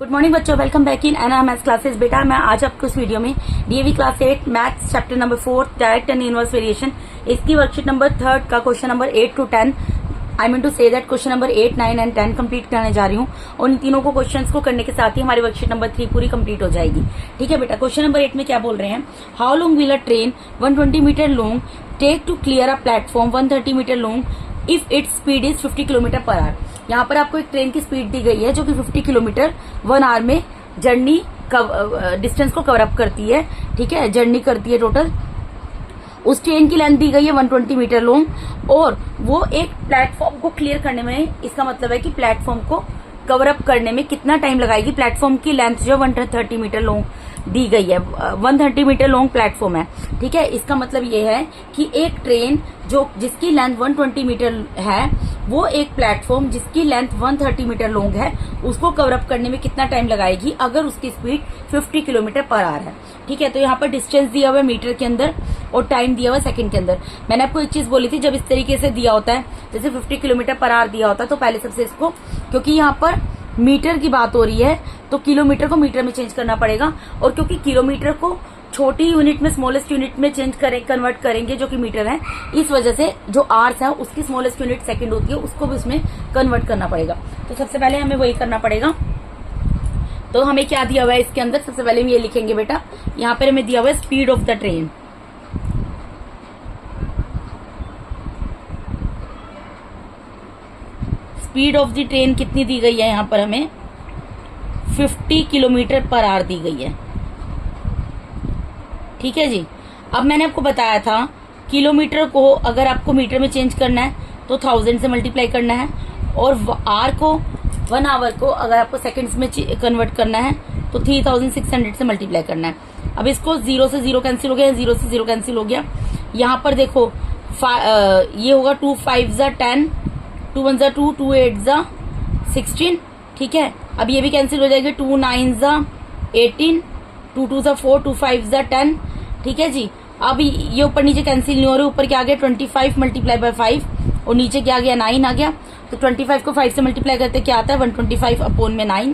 Good morning बच्चों, welcome back in एना maths classes. बेटा मैं आज आपको इस वीडियो में DAV class 8 maths chapter number 4 direct and inverse variation इसकी वर्कशीट नंबर 3 का question number 8 to 10 I mean to say that question number 8, 9 and 10 complete कराने जा रही हूँ। और इन तीनों को क्वेश्चंस को करने के साथ ही हमारी वर्कशीट नंबर 3 पूरी कंप्लीट हो जाएगी। ठीक है बेटा, क्वेश्चन नंबर 8 में क्या बोल रहे हैं, how long will a train 120 metre long take to clear a platform 130 metre long if it's speed is 50 kilometre per hour. यहाँ पर आपको एक ट्रेन की स्पीड दी गई है जो कि 50 किलोमीटर 1 आवर में जर्नी डिस्टेंस को कवर अप करती है। ठीक है, जर्नी करती है टोटल। उस ट्रेन की लेंथ दी गई है 120 मीटर लॉन्ग और वो एक प्लेटफॉर्म को क्लियर करने में, इसका मतलब है कि प्लेटफॉर्म को कवर अप करने में कितना टाइम लगाएगी। प्लेटफॉर्म की लेंथ जो 130 मीटर लॉन्ग दी गई है, 130 मीटर लॉन्ग प्लेटफॉर्म है। ठीक है, इसका मतलब ये है कि एक ट्रेन जो जिसकी लेंथ 120 मीटर है, वो एक प्लेटफॉर्म जिसकी लेंथ 130 मीटर लॉन्ग है, उसको कवर अप करने में कितना टाइम लगाएगी अगर उसकी स्पीड 50 किलोमीटर पर आवर है। ठीक है, तो यहाँ पर डिस्टेंस दिया हुआ है मीटर के अंदर और टाइम दिया हुआ है सेकंड के अंदर। मैंने आपको एक चीज बोली थी, जब इस तरीके से दिया होता है जैसे 50 किलोमीटर पर आवर दिया होता है तो पहले सबसे इसको, क्योंकि यहाँ पर मीटर की बात हो रही है तो किलोमीटर को मीटर में चेंज करना पड़ेगा, और क्योंकि किलोमीटर को छोटी यूनिट में, स्मॉलेस्ट यूनिट में कन्वर्ट करेंगे जो कि मीटर है, इस वजह से जो आवर्स है उसकी स्मॉलेस्ट यूनिट सेकंड होती है, उसको भी उसमें कन्वर्ट करना पड़ेगा। तो सबसे पहले हमें वही करना पड़ेगा। तो हमें क्या दिया हुआ है इसके अंदर, सबसे पहले हम ये लिखेंगे बेटा, यहाँ पर हमें दिया हुआ है speed of the train. Speed of the train कितनी दी गई है, यहाँ पर हमें 50 किलोमीटर पर आवर दी गई है। ठीक है जी। अब मैंने आपको बताया था किलोमीटर को अगर आपको मीटर में चेंज करना है तो 1000 से मल्टीप्लाई करना है, और आर को 1 आवर को अगर आपको सेकंड्स में कन्वर्ट करना है तो 3600 से मल्टीप्लाई करना है। अब इसको 0 से 0 कैंसिल हो गया, 0 से 0 कैंसिल हो गया। यहाँ पर देखो ये होगा 2 5 जा 10, 2 1 जा 2, 2 8 जा 16। ठीक है, अब ये भी कैंसिल हो जाएगी, 2 9 जा 18, 2 2 जा 4, 2 5 जा 10। ठीक है जी। अब ये ऊपर नीचे कैंसिल नहीं हो रहे, ऊपर क्या आ गया 25 मल्टीप्लाई बाय 5 और नीचे क्या आ गया 9 आ गया। तो 25 को 5 से मल्टीप्लाई करते क्या आता है 125 अपॉन में 9,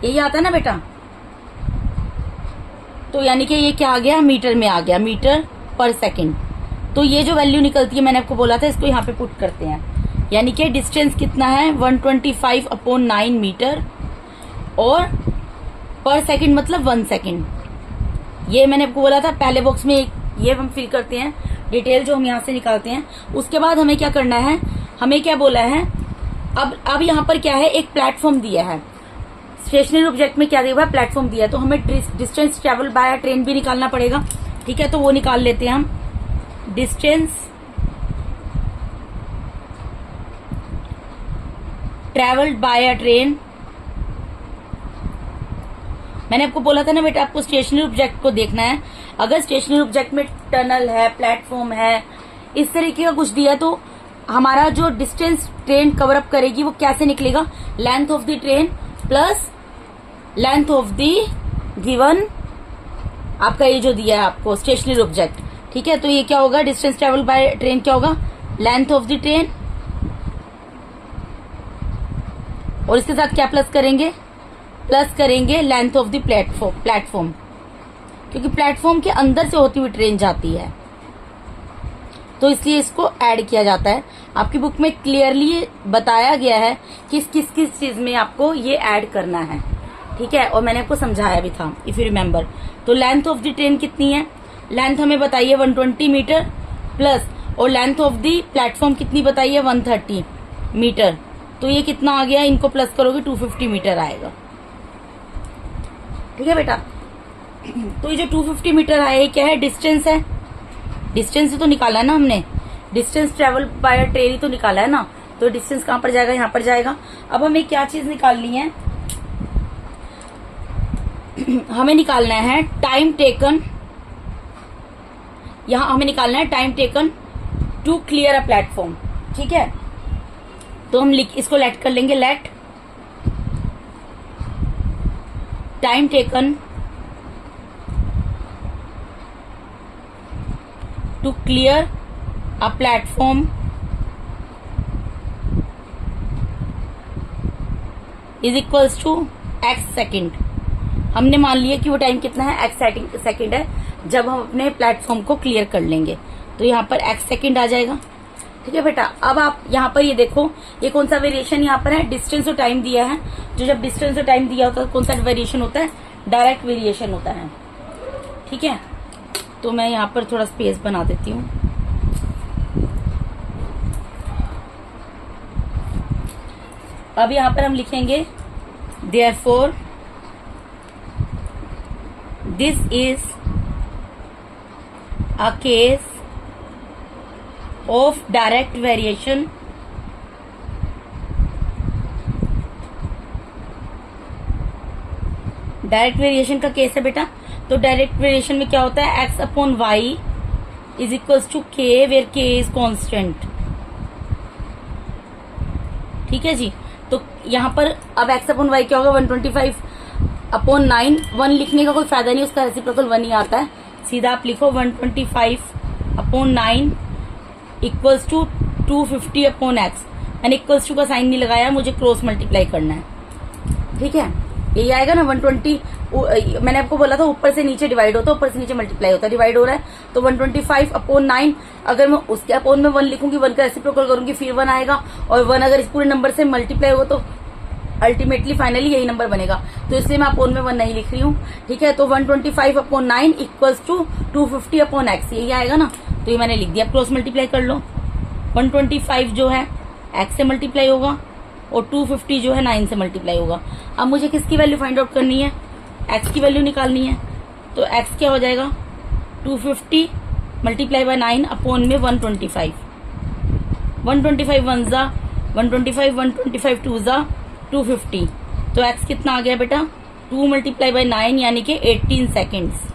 यही आता है ना बेटा। तो यानी कि ये क्या आ गया, मीटर में आ गया, मीटर पर सेकंड। तो ये जो वैल्यू निकलती है मैंने आपको बोला था, इसको यहाँ पे पुट करते हैं। यानी कि डिस्टेंस कितना है 125 अपॉन 9 मीटर, और पर सेकंड मतलब 1 सेकंड। ये मैंने आपको बोला था पहले बॉक्स में, ये हम फिल करते हैं डिटेल जो हम यहाँ से निकालते हैं। उसके बाद हमें क्या करना है, हमें क्या बोला है, अब यहाँ पर क्या है, एक प्लेटफॉर्म दिया है। स्टेशनरी ऑब्जेक्ट में क्या दिया हुआ है, प्लेटफॉर्म दिया है। तो हमें डिस्टेंस ट्रेवल बाय ट्रेन भी निकालना पड़ेगा। ठीक है, तो वो निकाल लेते हैं हम। Distance travelled by a train, मैंने आपको बोला था ना बेटा, आपको स्टेशनरी ऑब्जेक्ट को देखना है। अगर स्टेशनरी ऑब्जेक्ट में टनल है, प्लेटफॉर्म है, इस तरीके का कुछ दिया, तो हमारा जो डिस्टेंस ट्रेन कवर अप करेगी वो कैसे निकलेगा, length of the train plus length of the given आपका ये जो दिया है आपको स्टेशनरी ऑब्जेक्ट। ठीक है, तो ये क्या होगा, डिस्टेंस ट्रेवल बाय ट्रेन क्या होगा, लेंथ ऑफ द ट्रेन, और इसके साथ क्या प्लस करेंगे, प्लस करेंगे लेंथ ऑफ द प्लेटफॉर्म, क्योंकि प्लेटफॉर्म के अंदर से होती हुई ट्रेन जाती है तो इसलिए इसको ऐड किया जाता है। आपकी बुक में क्लियरली बताया गया है कि किस किस चीज में आपको ये ऐड करना है। ठीक है, और मैंने आपको समझाया भी था इफ यू रिमेम्बर। तो लेंथ ऑफ द ट्रेन कितनी है, लेंथ हमें बताइए 120 मीटर प्लस, और लेंथ ऑफ द प्लेटफॉर्म कितनी बताइए 130 मीटर। तो ये कितना आ गया, इनको प्लस करोगे 250 मीटर आएगा। ठीक है बेटा, तो ये जो 250 मीटर आया ये क्या है, डिस्टेंस है। डिस्टेंस ही तो निकाला है ना हमने, डिस्टेंस ट्रेवल बाय ट्रेन ही तो निकाला है ना। तो डिस्टेंस कहां पर जाएगा, यहाँ पर जाएगा। अब हमें क्या चीज निकालनी है, हमें निकालना है टाइम टेकन, यहां हमें निकालना है time taken to clear a platform. ठीक है, तो हम इसको लेट कर लेंगे, let time taken to clear a platform is equals to x second. हमने मान लिया कि वो टाइम कितना है, एक्स सेकेंड है, जब हम अपने प्लेटफॉर्म को क्लियर कर लेंगे। तो यहाँ पर एक्स सेकेंड आ जाएगा। ठीक है बेटा, अब आप यहाँ पर ये देखो, ये कौन सा वेरिएशन यहाँ पर है, डिस्टेंस और टाइम दिया है। जो जब डिस्टेंस और टाइम दिया होता है कौन सा वेरिएशन होता है, डायरेक्ट वेरिएशन होता है। ठीक है, तो मैं यहाँ पर थोड़ा स्पेस बना देती हूँ। अब यहाँ पर हम लिखेंगे therefore this is a case of direct variation direct variation का केस है बेटा। तो डायरेक्ट वेरिएशन में क्या होता है, x upon y is equals to k where k is constant. ठीक है जी, तो यहाँ पर अब एक्स अपॉन वाई क्या होगा, 125 अपॉन 9। 1 लिखने का कोई फायदा नहीं, उसका रेसिप्रोकल 1 ही आता है। सीधा आप लिखो 125 upon 9 equals to 250 upon x. मैंने इक्वल्स टू का साइन नहीं लगाया, मुझे क्रॉस मल्टीप्लाई करना है। ठीक है, यही आएगा ना 120। मैंने आपको बोला था ऊपर से नीचे डिवाइड होता है, ऊपर से नीचे मल्टीप्लाई होता है, डिवाइड हो रहा है। तो 125 अपॉन 9, अगर मैं उसके अपॉन में 1 लिखूंगी, 1 का रेसिप्रोकल करूंगी, फिर 1 आएगा, और 1 अगर इस पूरे नंबर से मल्टीप्लाई होगा तो अल्टीमेटली फाइनली यही नंबर बनेगा। तो इसलिए मैं अपॉन में 1 नहीं लिख रही हूँ। ठीक है, तो 125 upon 9 equals to 250 upon x, यही आएगा ना। तो ये मैंने लिख दिया, क्रॉस मल्टीप्लाई कर लो। 125 जो है एक्स से मल्टीप्लाई होगा और 250 जो है 9 से मल्टीप्लाई होगा। अब मुझे किसकी वैल्यू फाइंड आउट करनी है, एक्स की वैल्यू निकालनी है। तो एक्स क्या हो जाएगा, 250 मल्टीप्लाई बाय 9 अपॉन में 125। 125 1 जा 125, 125 2 जा 250। तो एक्स कितना आ गया बेटा, 2 मल्टीप्लाई बाय 9 यानी कि 18 सेकेंड्स।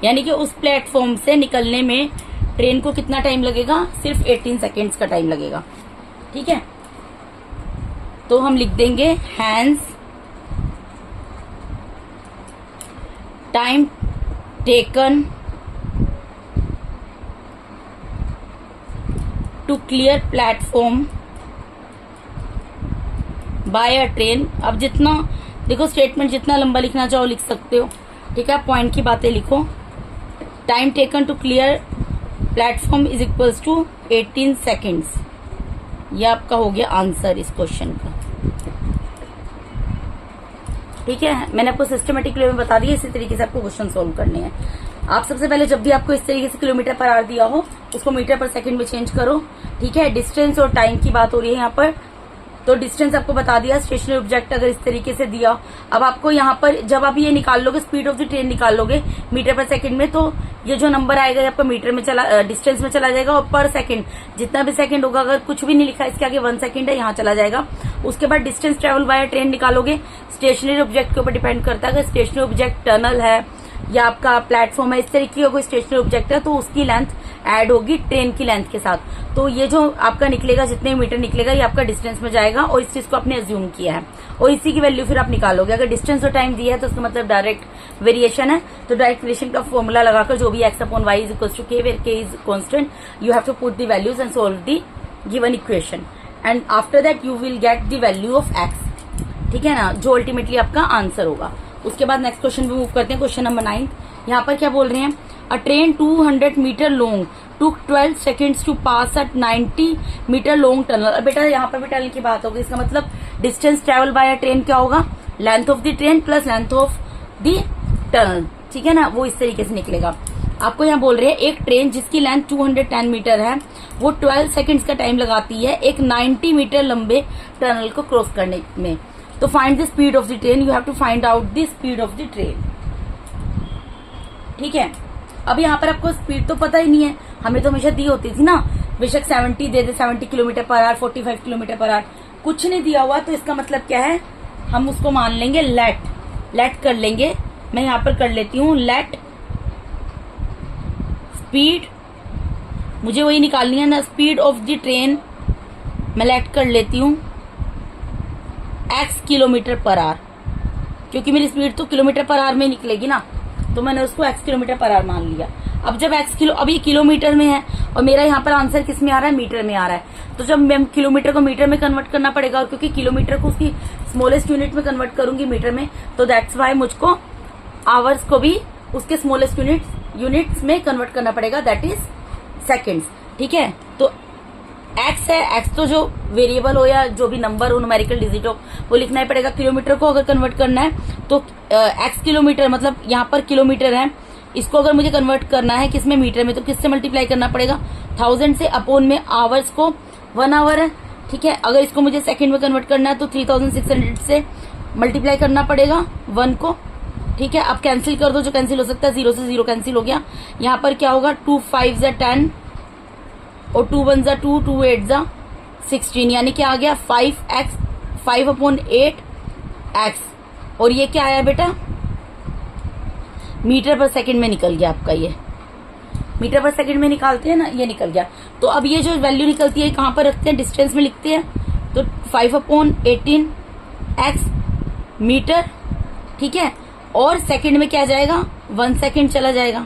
यानी कि उस प्लेटफॉर्म से निकलने में ट्रेन को कितना टाइम लगेगा, सिर्फ 18 सेकेंड्स का टाइम लगेगा। ठीक है, तो हम लिख देंगे hence time taken to clear platform by a train. अब जितना देखो, स्टेटमेंट जितना लंबा लिखना चाहो लिख सकते हो। ठीक है, पॉइंट की बातें लिखो। Time taken to clear platform is equals to 18 seconds. ये आपका हो गया आंसर इस क्वेश्चन का। ठीक है, मैंने आपको सिस्टमेटिक वे में बता दिया, इसी तरीके से आपको क्वेश्चन सोल्व करने हैं। आप सबसे पहले जब भी आपको इस तरीके से किलोमीटर पर आवर दिया हो, उसको मीटर पर सेकंड में चेंज करो। ठीक है, डिस्टेंस और टाइम की बात हो रही है यहाँ पर। तो डिस्टेंस आपको बता दिया, स्टेशनरी ऑब्जेक्ट अगर इस तरीके से दिया। अब आपको यहाँ पर जब आप ये निकाल लोगे, स्पीड ऑफ द ट्रेन निकाल लोगे मीटर पर सेकंड में, तो ये जो नंबर आएगा आपका मीटर में चला, डिस्टेंस में चला जाएगा, और पर सेकंड जितना भी सेकंड होगा, अगर कुछ भी नहीं लिखा इसके आगे 1 सेकंड है, यहाँ चला जाएगा। उसके बाद डिस्टेंस ट्रेवल बाय ट्रेन निकालोगे, स्टेशनरी ऑब्जेक्ट के ऊपर डिपेंड करता है। अगर स्टेशनरी ऑब्जेक्ट टनल है या आपका प्लेटफॉर्म है, इस तरीके का कोई स्टेशनरी ऑब्जेक्ट है, तो उसकी लेंथ ऐड होगी ट्रेन की लेंथ के साथ। तो ये जो आपका निकलेगा, जितने मीटर निकलेगा, ये आपका डिस्टेंस में जाएगा, और इस चीज को आपने अज्यूम किया है, और इसी की वैल्यू फिर आप निकालोगे। अगर डिस्टेंस और टाइम दिया है तो उसका मतलब डायरेक्ट वेरिएशन है। तो डायरेक्ट वेरिएशन का फॉर्मूला लगाकर जो भी x upon y is equal to k, where k is constant, you have to put the values and solve the given equation, and after that you will get the value of x. ठीक है ना, जो ultimately आपका answer होगा। उसके बाद next question पे move करते हैं, क्वेश्चन नंबर 9। यहाँ पर क्या बोल रहे हैं, a train 200 metre long took 12 seconds to pass at 90 metre long tunnel. बेटा यहाँ पर भी टनल की बात होगी, इसका मतलब डिस्टेंस ट्रेवल बाय ट्रेन क्या होगा, length of the train plus length of the tunnel. ठीक है ना, वो इस तरीके से निकलेगा। आपको यहाँ बोल रहे हैं एक ट्रेन जिसकी लेंथ 210 मीटर है, वो 12 सेकेंड्स का टाइम लगाती है एक 90 मीटर लंबे टनल को क्रॉस करने में। तो find the speed of the train, you have to find out the speed of the train. ठीक है, अब यहाँ पर आपको स्पीड तो पता ही नहीं है, हमें तो हमेशा दी होती थी ना, बेशक 70 दे दे, 70 kilometre per our, 45 kilometre per our, कुछ नहीं दिया हुआ। तो इसका मतलब क्या है, हम उसको मान लेंगे लेट कर लेंगे। मैं यहाँ पर कर लेती हूँ लेट स्पीड, मुझे वही निकालनी है ना, स्पीड ऑफ द ट्रेन मैं लेट कर लेती हूँ x किलोमीटर पर आवर, क्योंकि मेरी स्पीड तो किलोमीटर पर आवर में निकलेगी ना, तो मैंने उसको x किलोमीटर पर आवर मान लिया। अब जब x किलो, अब ये किलोमीटर में है और मेरा यहाँ पर आंसर किस में आ रहा है, मीटर में आ रहा है, तो जब मैं किलोमीटर को मीटर में कन्वर्ट करना पड़ेगा, और क्योंकि किलोमीटर को उसकी स्मॉलेस्ट यूनिट में कन्वर्ट करूंगी मीटर में, तो दैट्स वाई मुझको आवर्स को भी उसके स्मॉलेस्ट यूनिट्स में कन्वर्ट करना पड़ेगा, दैट इज सेकेंड्स। ठीक है, तो x है, x तो जो वेरिएबल हो या जो भी नंबर हो, न्यूमेरिकल डिजिट हो, वो लिखना ही पड़ेगा। किलोमीटर को अगर कन्वर्ट करना है तो x किलोमीटर, मतलब यहाँ पर किलोमीटर है, इसको अगर मुझे कन्वर्ट करना है किसमें, मीटर में, तो किससे मल्टीप्लाई करना पड़ेगा, 1000 से, अपॉन में आवर्स को 1 आवर है। ठीक है, अगर इसको मुझे सेकंड में कन्वर्ट करना है तो 3600 से मल्टीप्लाई करना पड़ेगा 1 को। ठीक है, अब कैंसिल कर दो, जो कैंसिल हो सकता है, 0 से 0 कैंसिल हो गया। यहाँ पर क्या होगा, 2 5 ज़ा 10 और 2 1 ज़ा 2, 2 8 ज़ा 16, यानी क्या आ गया 5x, 5/8x। और ये क्या आया बेटा, मीटर पर सेकंड में निकल गया आपका, ये मीटर पर सेकंड में निकालते हैं ना, ये निकल गया। तो अब ये जो वैल्यू निकलती है कहाँ पर रखते हैं, डिस्टेंस में लिखते हैं, तो 5/18x मीटर। ठीक है, और सेकंड में क्या जाएगा, 1 सेकंड चला जाएगा,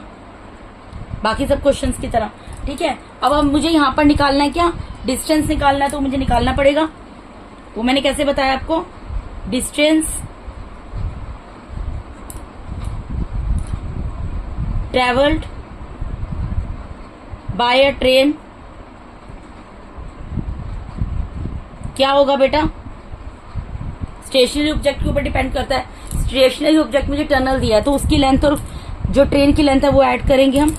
बाकी सब क्वेश्चंस की तरह। ठीक है, अब मुझे यहाँ पर निकालना है क्या, डिस्टेंस निकालना है, तो मुझे निकालना पड़ेगा, वो मैंने कैसे बताया आपको, distance travelled by a train क्या होगा बेटा, स्टेशनरी ऑब्जेक्ट के ऊपर डिपेंड करता है। स्टेशनरी ऑब्जेक्ट मुझे टनल दिया है, तो उसकी लेंथ और जो ट्रेन की लेंथ है वो ऐड करेंगे हम,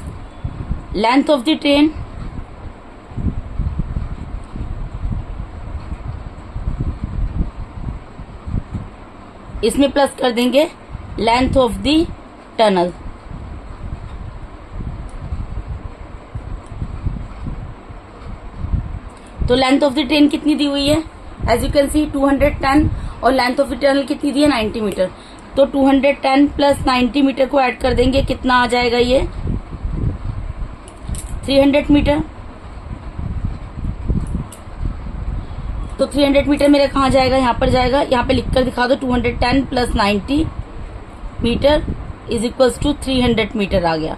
लेंथ ऑफ द ट्रेन इसमें प्लस कर देंगे लेंथ ऑफ द टनल। तो लेंथ ऑफ द ट्रेन कितनी दी हुई है, एज यू कैन सी 210, और लेंथ ऑफ द टनल कितनी दी है, 90 मीटर। तो 210 प्लस 90 मीटर को ऐड कर देंगे, कितना आ जाएगा ये, 300 मीटर। तो 300 मीटर मेरा कहाँ जाएगा, यहाँ पर जाएगा, यहाँ पे लिखकर दिखा दो, 210 plus 90 metre is equals to 300 metre आ गया।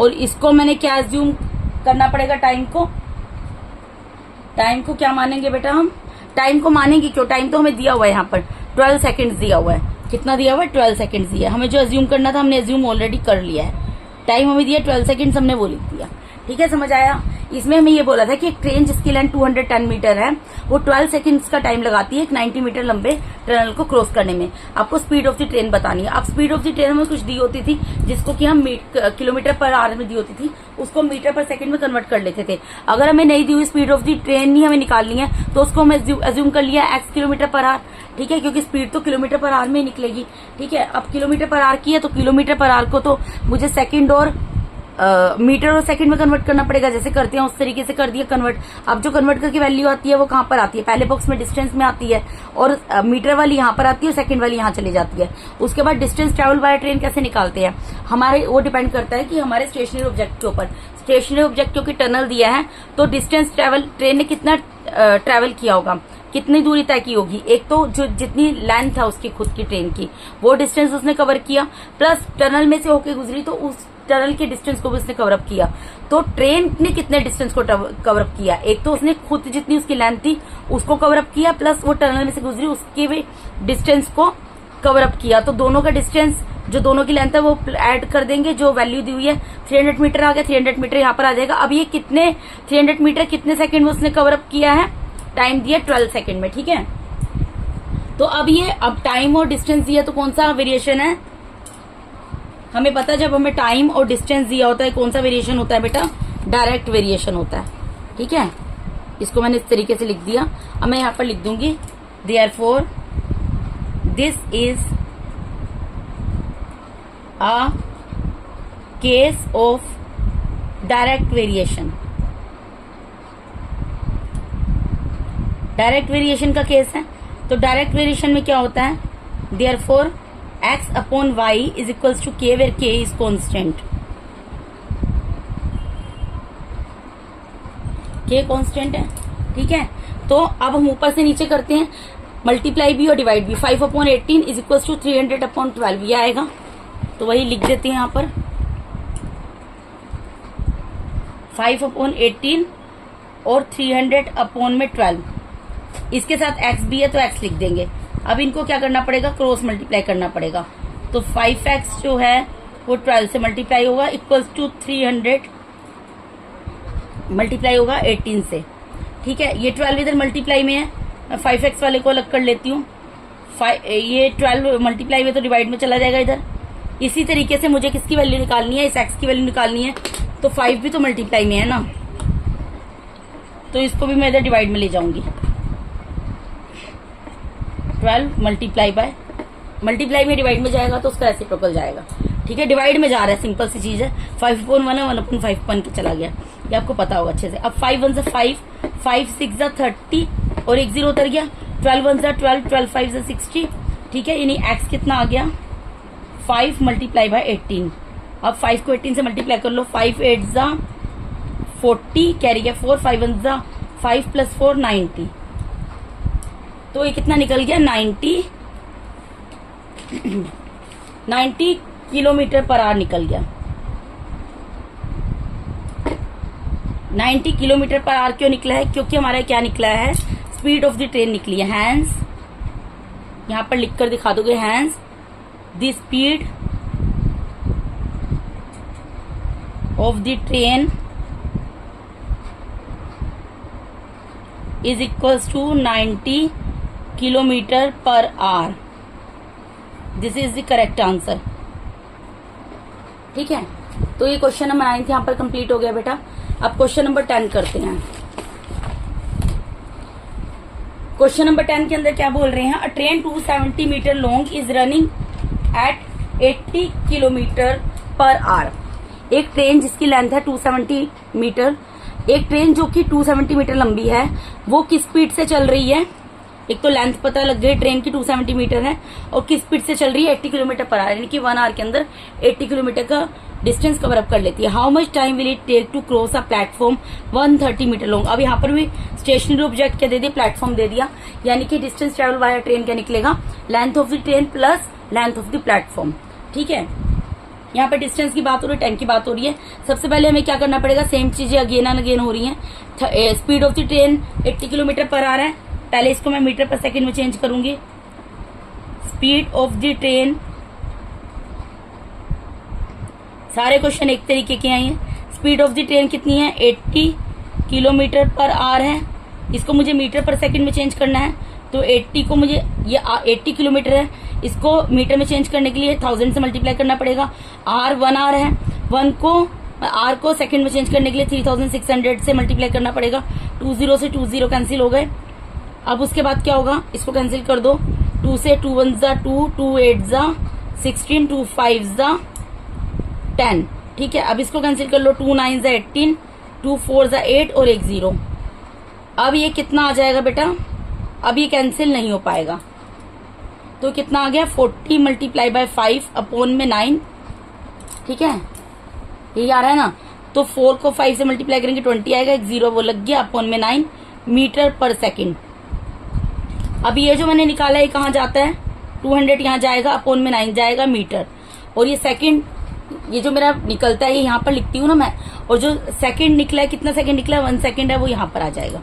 और इसको मैंने क्या एज्यूम करना पड़ेगा, टाइम को क्या मानेंगे बेटा, हम टाइम को मानेंगे, क्यों, टाइम तो हमें दिया हुआ है, यहाँ पर 12 सेकंड्स दिया हुआ है, कितना दिया हुआ है, 12 सेकंड्स दिया है। हमें जो एज्यूम करना था हमने एज्यूम ऑलरेडी कर लिया है, टाइम हमें दिया 12 सेकंड्स, हमने वो लिख दिया। ठीक है, समझ आया। इसमें हमें ये बोला था कि एक ट्रेन जिसकी लेंथ 210 मीटर है वो 12 सेकंड्स का टाइम लगाती है एक 90 मीटर लंबे टनल को क्रॉस करने में। आपको स्पीड ऑफ द ट्रेन बतानी है। अब स्पीड ऑफ द ट्रेन हमें कुछ दी होती थी जिसको कि हम किलोमीटर पर आवर में दी होती थी, उसको मीटर पर सेकंड में कन्वर्ट कर लेते थे। अगर हमें नहीं दी हुई स्पीड ऑफ द ट्रेन ही हमें निकालनी है तो उसको हम एज्यूम कर लिया x किलोमीटर पर आवर। ठीक है, क्योंकि स्पीड तो किलोमीटर पर आवर में ही निकलेगी। ठीक है, अब किलोमीटर पर आवर की है तो किलोमीटर पर आवर को तो मुझे सेकंड और मीटर और सेकंड में कन्वर्ट करना पड़ेगा, जैसे करते हैं उस तरीके से कर दिया कन्वर्ट। अब जो कन्वर्ट करके वैल्यू आती है वो कहाँ पर आती है, पहले बॉक्स में डिस्टेंस में आती है और मीटर वाली यहाँ पर आती है, सेकंड वाली यहाँ चली जाती है। उसके बाद डिस्टेंस ट्रेवल बाय ट्रेन कैसे निकालते हैं हमारे, वो डिपेंड करता है कि हमारे स्टेशनरी ऑब्जेक्ट के ऊपर। स्टेशनरी ऑब्जेक्ट क्योंकि टनल दिया है तो डिस्टेंस ट्रेवल, ट्रेन ने कितना ट्रेवल किया होगा, कितनी दूरी तय की होगी, एक तो जो जितनी लेंथ है उसकी खुद की ट्रेन की वो डिस्टेंस उसने कवर किया, प्लस टनल में से होके गुजरी तो उस टनल के डिस्टेंस को भी उसने कवर अप किया। तो ट्रेन ने कितने डिस्टेंस को कवर अप किया, एक तो उसने खुद जितनी उसकी लेंथ थी उसको कवर अप किया, प्लस वो टनल में से गुजरी उसके भी डिस्टेंस को कवर अप किया। तो दोनों का डिस्टेंस, जो दोनों की लेंथ है वो ऐड कर देंगे, जो वैल्यू दी हुई है 300 मीटर आ गया, 300 मीटर यहाँ पर आ जाएगा। अब ये कितने 300 मीटर कितने सेकंड में उसने कवर अप किया है, टाइम दिया 12 सेकंड में। ठीक है, तो अब ये अब टाइम और डिस्टेंस दिया तो कौन सा वेरिएशन है हमें पता है। जब हमें टाइम और डिस्टेंस दिया होता है कौन सा वेरिएशन होता है बेटा, डायरेक्ट वेरिएशन होता है। ठीक है, इसको मैंने इस तरीके से लिख दिया। अब मैं यहाँ पर लिख दूंगी therefore this is a case of direct variation. Direct variation का केस है। तो डायरेक्ट वेरिएशन में क्या होता है, therefore x upon y is equals to k where k is constant. k constant है। ठीक है, तो अब हम ऊपर से नीचे करते हैं, मल्टीप्लाई भी और डिवाइड भी। 5/18 इज इक्वल्स टू 300/12 ये आएगा, तो वही लिख देते हैं यहाँ पर। 5/18 और 300/12। इसके साथ x भी है तो x लिख देंगे। अब इनको क्या करना पड़ेगा, क्रॉस मल्टीप्लाई करना पड़ेगा। तो 5x जो है वो 12 से मल्टीप्लाई होगा इक्वल्स टू 300 मल्टीप्लाई होगा 18 से। ठीक है, ये 12 इधर मल्टीप्लाई में है, मैं 5x वाले को अलग कर लेती हूँ। ये 12 मल्टीप्लाई में तो डिवाइड में चला जाएगा इधर। इसी तरीके से मुझे किसकी वैल्यू निकालनी है, इस x की वैल्यू निकालनी है। तो 5 भी तो मल्टीप्लाई में है ना, तो इसको भी मैं इधर डिवाइड में ले जाऊंगी। 12 मल्टीप्लाई में डिवाइड में जाएगा तो उसका रेसिप्रोकल जाएगा। ठीक है, डिवाइड में जा रहा है, सिंपल सी चीज है। 5/1 है, 1/5 बन के चला गया, ये आपको पता होगा अच्छे से। अब 5 1 5, 5 6 30 और एक 0 उतर गया। 12 1 12, 12 5 60। ठीक है, यानी x कितना आ गया 5 मल्टीप्लाई बाय 18। अब 5 को 18 से मल्टीप्लाई कर लो। 5 8 40, कैरी गया 4, 5 1 5 + 4 90। तो ये कितना निकल गया 90 किलोमीटर पर आवर निकल गया। 90 किलोमीटर पर आवर क्यों निकला है, क्योंकि हमारा क्या निकला है, स्पीड ऑफ द ट्रेन निकली है। हैंस, यहां पर लिखकर दिखा दोगे, hence the speed of the train is equals to 90 kilometre per hour. This is the correct answer. ठीक है, तो ये क्वेश्चन नंबर 9 यहाँ पर कंप्लीट हो गया बेटा। अब क्वेश्चन नंबर 10 करते हैं। क्वेश्चन नंबर 10 के अंदर क्या बोल रहे हैं, a train 270 metre long is running at 80 kilometre per hour. एक ट्रेन जिसकी लेंथ है 270 मीटर, एक ट्रेन जो कि 270 मीटर लंबी है, वो किस स्पीड से चल रही है। एक तो लेंथ पता लग गई ट्रेन की 270 मीटर है, और किस स्पीड से चल रही है 80 किलोमीटर पर आवर, यानी कि 1 आवर के अंदर 80 किलोमीटर का डिस्टेंस कवर अप कर लेती है। How much time will it take to cross a platform 130 metre long. अब यहाँ पर भी स्टेशनरी ऑब्जेक्ट क्या दे दिया, प्लेटफॉर्म दे दिया, यानी कि डिस्टेंस ट्रेवल बाय ट्रेन क्या निकलेगा, length of the train plus length of the platform. ठीक है, यहाँ पर डिस्टेंस की बात हो रही है, टाइम की बात हो रही है। सबसे पहले हमें क्या करना पड़ेगा, सेम चीजें अगेन एंड अगेन हो रही है। Speed of the train 80 kilometre per our है, पहले इसको मैं मीटर पर सेकंड में चेंज करूंगी। स्पीड ऑफ द ट्रेन, सारे क्वेश्चन एक तरीके के आए हैं। स्पीड ऑफ द ट्रेन कितनी है, 80 किलोमीटर पर आवर है। इसको मुझे मीटर पर सेकंड में चेंज करना है, तो 80 को मुझे, ये 80 किलोमीटर है, इसको मीटर में चेंज करने के लिए 1000 से मल्टीप्लाई करना पड़ेगा। आर 1 आवर है, आर को सेकंड में चेंज करने के लिए 3600 से मल्टीप्लाई करना पड़ेगा। 20 से 20 कैंसिल हो गए। अब उसके बाद क्या होगा, इसको कैंसिल कर दो। 2 से 2 1 2, 2 8 16, 2 5 10। ठीक है, अब इसको कैंसिल कर लो। 2 9 18, 2 4 8 और एक 0। अब ये कितना आ जाएगा बेटा, अब ये कैंसिल नहीं हो पाएगा, तो कितना आ गया 40 मल्टीप्लाई बाय 5/9। ठीक है, यही आ रहा है ना। तो 4 को 5 से मल्टीप्लाई करेंगे 20 आएगा, एक 0 वो लग गया, /9 मीटर पर सेकंड। अब ये जो मैंने निकाला है कहाँ जाता है, 200 यहाँ जाएगा, /9 जाएगा मीटर, और ये सेकंड, ये जो मेरा निकलता है ये यहाँ पर लिखती हूँ ना मैं, और जो सेकंड निकला है, कितना सेकंड निकला है, 1 सेकंड है, वो यहाँ पर आ जाएगा।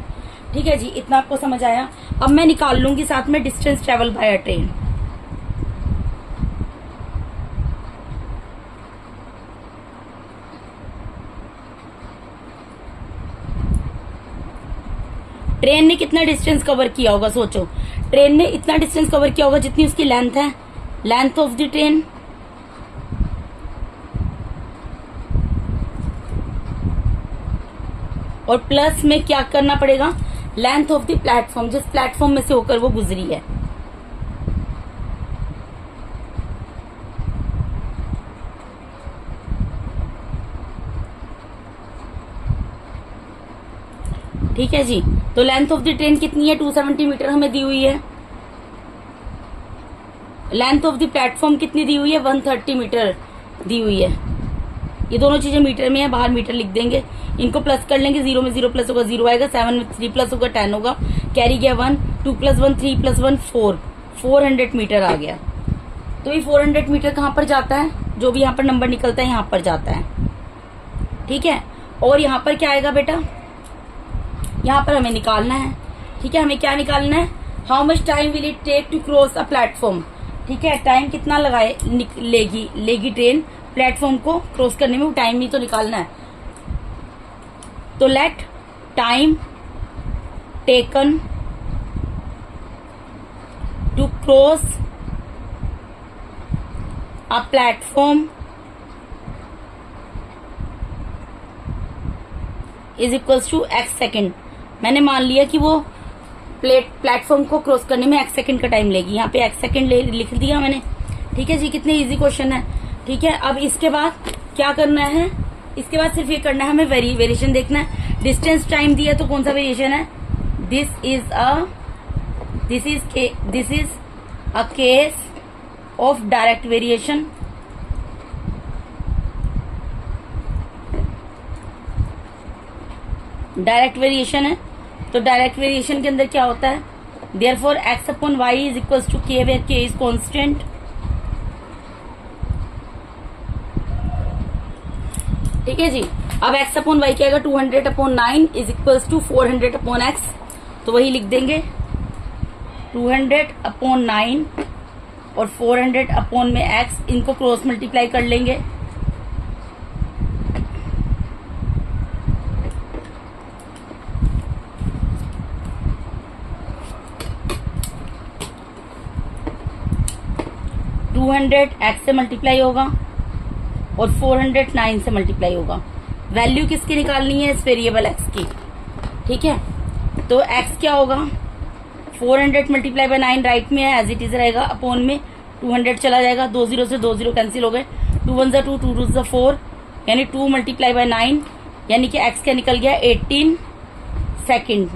ठीक है जी, इतना आपको समझ आया। अब मैं निकाल लूंगी साथ में distance travel by train. Train ने कितना डिस्टेंस कवर किया होगा, सोचो। ट्रेन ने इतना डिस्टेंस कवर किया होगा जितनी उसकी लेंथ है, लेंथ ऑफ द ट्रेन और प्लस में क्या करना पड़ेगा, लेंथ ऑफ द प्लेटफॉर्म, जिस प्लेटफॉर्म में से होकर वो गुजरी है। ठीक है जी, तो लेंथ ऑफ द ट्रेन कितनी है, 270 मीटर हमें दी हुई है। लेंथ ऑफ द प्लेटफॉर्म कितनी दी हुई है, 130 मीटर दी हुई है। ये दोनों चीजें मीटर में है, बाहर मीटर लिख देंगे, इनको प्लस कर लेंगे। 0 में 0 प्लस होगा 0 आएगा, 7 में 3 प्लस होगा 10 होगा, कैरी गया 1, 2 + 1 3 + 1 4, 400 मीटर आ गया। तो ये 400 मीटर कहाँ पर जाता है, जो भी यहाँ पर नंबर निकलता है यहाँ पर जाता है। ठीक है, और यहाँ पर क्या आएगा बेटा, यहाँ पर हमें निकालना है, ठीक है, हमें क्या निकालना है, how much time will it take to cross a platform, ठीक है, टाइम कितना लेगी ट्रेन प्लेटफॉर्म को क्रॉस करने में, वो टाइम ही तो निकालना है। तो let time taken to cross a platform is equals to x second. मैंने मान लिया कि वो प्लेटफॉर्म को क्रॉस करने में x सेकेंड का टाइम लेगी, यहाँ पे x सेकेंड लिख दिया मैंने, ठीक है जी। कितने इजी क्वेश्चन है, ठीक है। अब इसके बाद क्या करना है, इसके बाद सिर्फ ये करना है, हमें वेरिएशन देखना है। डिस्टेंस टाइम दिया तो कौन सा वेरिएशन है, this is a case of direct variation, direct variation है। तो डायरेक्ट वेरिएशन के अंदर क्या होता है, therefore x upon y is equals to k where k is constant, ठीक है जी। अब x अपॉन y क्या आएगा, 200 upon 9 is equals to 400 upon x, तो वही लिख देंगे 200 अपॉन 9 और 400 अपॉन में x, इनको क्रॉस मल्टीप्लाई कर लेंगे, x से मल्टीप्लाई होगा और 400 9 से मल्टीप्लाई होगा। वैल्यू किसकी निकालनी है, इस वेरिएबल x की, ठीक है। तो x क्या होगा, 400 मल्टीप्लाई बाय 9 राइट में है, एज इट इज रहेगा, अपॉन में 200 चला जाएगा, 2 0 से 2 0 कैंसिल हो गए, 2 1 2 2 2 4, यानी 2 मल्टीप्लाई बाय 9, यानी कि x क्या निकल गया 18 सेकेंड,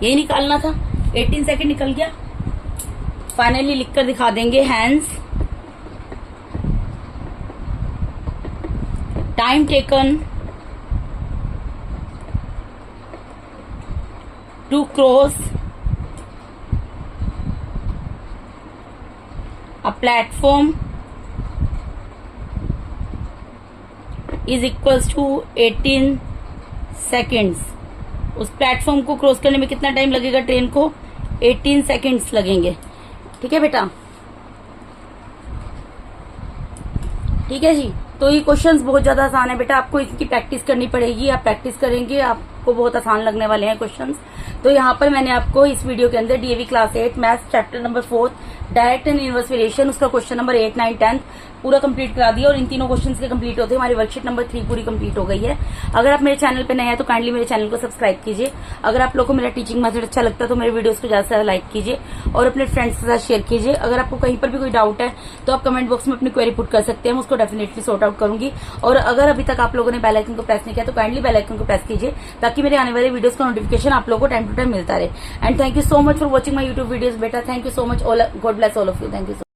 यही निकालना था, 18 सेकेंड निकल गया। फाइनली लिखकर दिखा देंगे, hence time taken to cross a platform is equals to 18 seconds. उस प्लेटफॉर्म को क्रॉस करने में कितना टाइम लगेगा, ट्रेन को 18 सेकेंड्स लगेंगे, ठीक है बेटा, ठीक है जी। तो ये क्वेश्चंस बहुत ज्यादा आसान है बेटा, आपको इसकी प्रैक्टिस करनी पड़ेगी, आप प्रैक्टिस करेंगे आपको बहुत आसान लगने वाले हैं क्वेश्चंस। तो यहाँ पर मैंने आपको इस वीडियो के अंदर DAV class 8 maths chapter number 4 direct and inverse variation, उसका क्वेश्चन नंबर 8 9 10 पूरा कंप्लीट करा दिया, और इन तीनों क्वेश्चंस के कंप्लीट होते हमारी वर्कशीट नंबर 3 पूरी कंप्लीट हो गई है। अगर आप मेरे चैनल पे नए हैं तो काइंडली मेरे चैनल को सब्सक्राइब कीजिए। अगर आप लोगों को मेरा टीचिंग मेथड अच्छा लगता है तो मेरे वीडियोस को ज्यादा से ज्यादा लाइक कीजिए और अपने फ्रेंड्स के साथ शेयर कीजिए। अगर आपको कहीं पर भी कोई डाउट है तो आप कमेंट बॉक्स में अपनी क्वेरी पुट कर सकते हैं, मैं उसको डेफिनेटली सॉर्ट आउट करूंगी। और अगर अभी तक आप लोगों ने बेल आइकन को प्रेस नहीं किया तो काइंडली बेल आइकन को प्रेस कीजिए, ताकि मेरे आने वाले वीडियोस का नोटिफिकेशन आप लोगों को टाइम टू टाइम मिलता रहे। And thank you so much for watching my YouTube videos बेटा, thank you so much, God bless all of you, thank you.